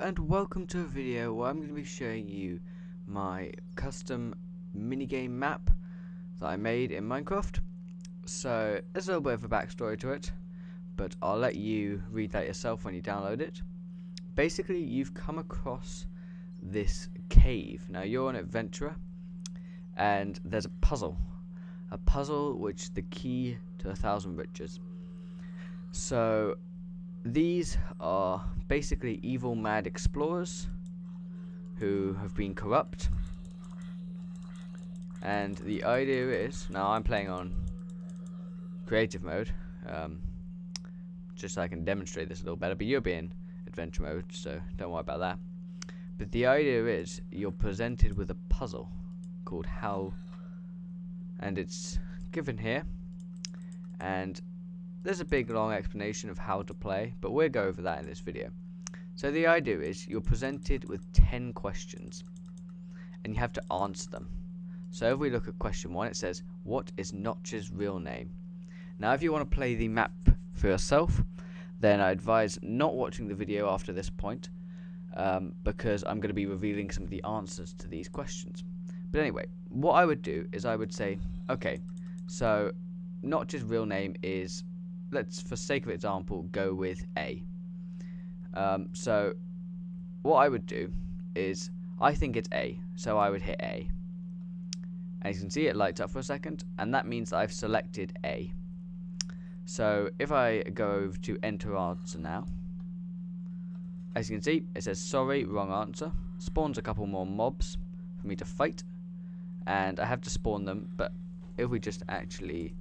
and welcome to a video where I'm going to be showing you my custom minigame map that I made in Minecraft. So there's a little bit of a backstory to it, but I'll let you read that yourself when you download it. Basically, you've come across this cave. Now you're an adventurer and there's a puzzle which the key to 1,000 riches. So these are basically evil mad explorers who have been corrupt, and the idea is, now I'm playing on creative mode just so I can demonstrate this a little better, but you'll be in adventure mode, so don't worry about that. But the idea is you're presented with a puzzle called How, and it's given here, and there's a big long explanation of how to play, but we'll go over that in this video. So the idea is you're presented with 10 questions and you have to answer them. So if we look at question 1, it says, what is Notch's real name? Now if you want to play the map for yourself, then I advise not watching the video after this point, because I'm going to be revealing some of the answers to these questions. But anyway, what I would do is I would say, okay, so Notch's real name is, let's, for sake of example, go with A. So what I would do is, I think it's A, so I would hit A. And you can see it lights up for a second, and that means that I've selected A. So if I go over to enter answer now, as you can see, it says sorry, wrong answer. Spawns a couple more mobs for me to fight, and I have to spawn them, but if we just actually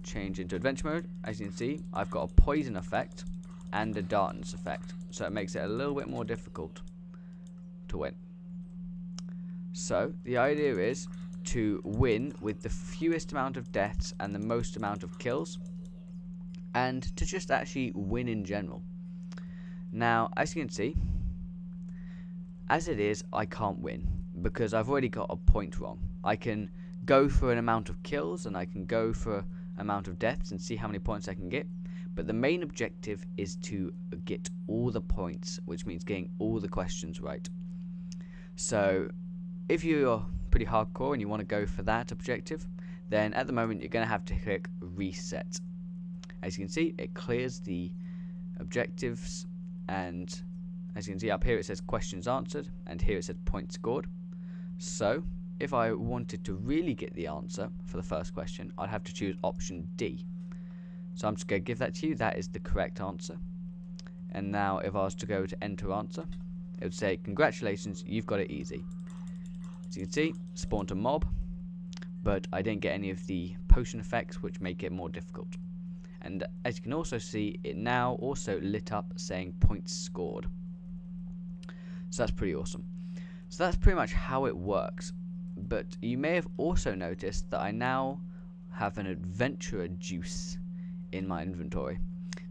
change into adventure mode, as you can see, I've got a poison effect and a darkness effect, so it makes it a little bit more difficult to win. So the idea is to win with the fewest amount of deaths and the most amount of kills, and to just actually win in general. Now as you can see, as it is, I can't win because I've already got a point wrong. I can go for an amount of kills and I can go for amount of deaths and see how many points I can get, but the main objective is to get all the points, which means getting all the questions right. So if you're pretty hardcore and you want to go for that objective, then at the moment you're going to have to click reset. As you can see, it clears the objectives, and as you can see up here it says questions answered, and here it says points scored. So if I wanted to really get the answer for the first question, I'd have to choose option D. So I'm just going to give that to you. That is the correct answer. And now if I was to go to enter answer, it would say, congratulations, you've got it easy. As you can see, spawned a mob, but I didn't get any of the potion effects, which make it more difficult. And as you can also see, it now also lit up saying points scored. So that's pretty awesome. So that's pretty much how it works. But you may have also noticed that I now have an adventurer juice in my inventory.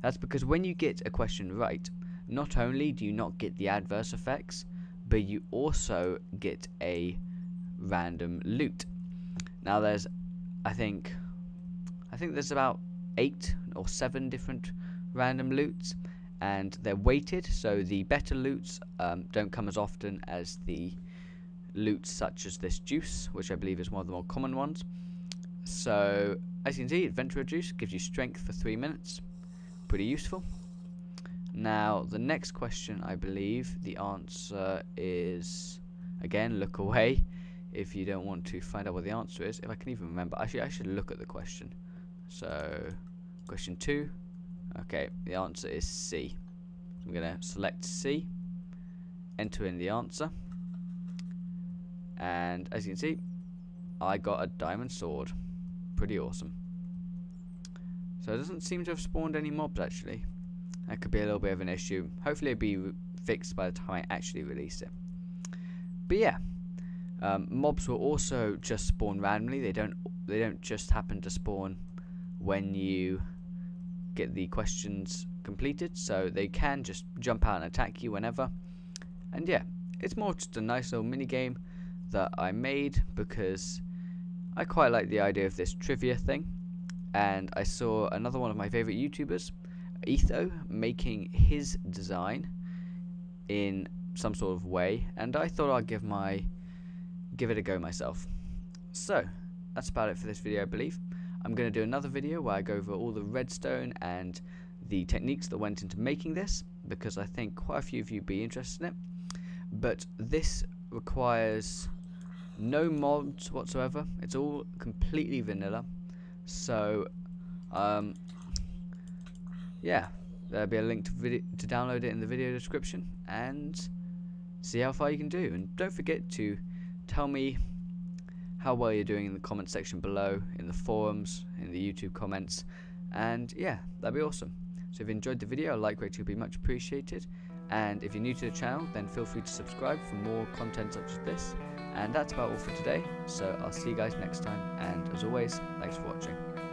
That's because when you get a question right, not only do you not get the adverse effects, but you also get a random loot. Now there's, I think there's about 8 or 7 different random loots, and they're weighted, so the better loots don't come as often as the loots such as this juice, which I believe is one of the more common ones. So as you can see, adventurer juice gives you strength for 3 minutes, pretty useful. Now the next question, I believe the answer is, again, look away if you don't want to find out what the answer is. If I can even remember, actually I should look at the question. So question 2, okay, the answer is C. So I'm going to select C, enter in the answer, and as you can see, I got a diamond sword. Pretty awesome. So it doesn't seem to have spawned any mobs actually. That could be a little bit of an issue. Hopefully it'll be fixed by the time I actually release it. But yeah, mobs will also just spawn randomly. They don't just happen to spawn when you get the questions completed, so they can just jump out and attack you whenever. And yeah, it's more just a nice little mini game that I made because I quite like the idea of this trivia thing, and I saw another one of my favorite YouTubers, Etho, making his design in some sort of way, and I thought I'd give it a go myself. So that's about it for this video, I believe. I'm going to do another video where I go over all the redstone and the techniques that went into making this, because I think quite a few of you be interested in it. But this requires no mods whatsoever. It's all completely vanilla. So yeah, there'll be a link to download it in the video description and see how far you can do. And don't forget to tell me how well you're doing in the comment section below, in the forums, in the YouTube comments, and yeah, that'd be awesome. So if you enjoyed the video, a like rate would be much appreciated, and if you're new to the channel, then feel free to subscribe for more content such as this. And that's about all for today, so I'll see you guys next time, and as always, thanks for watching.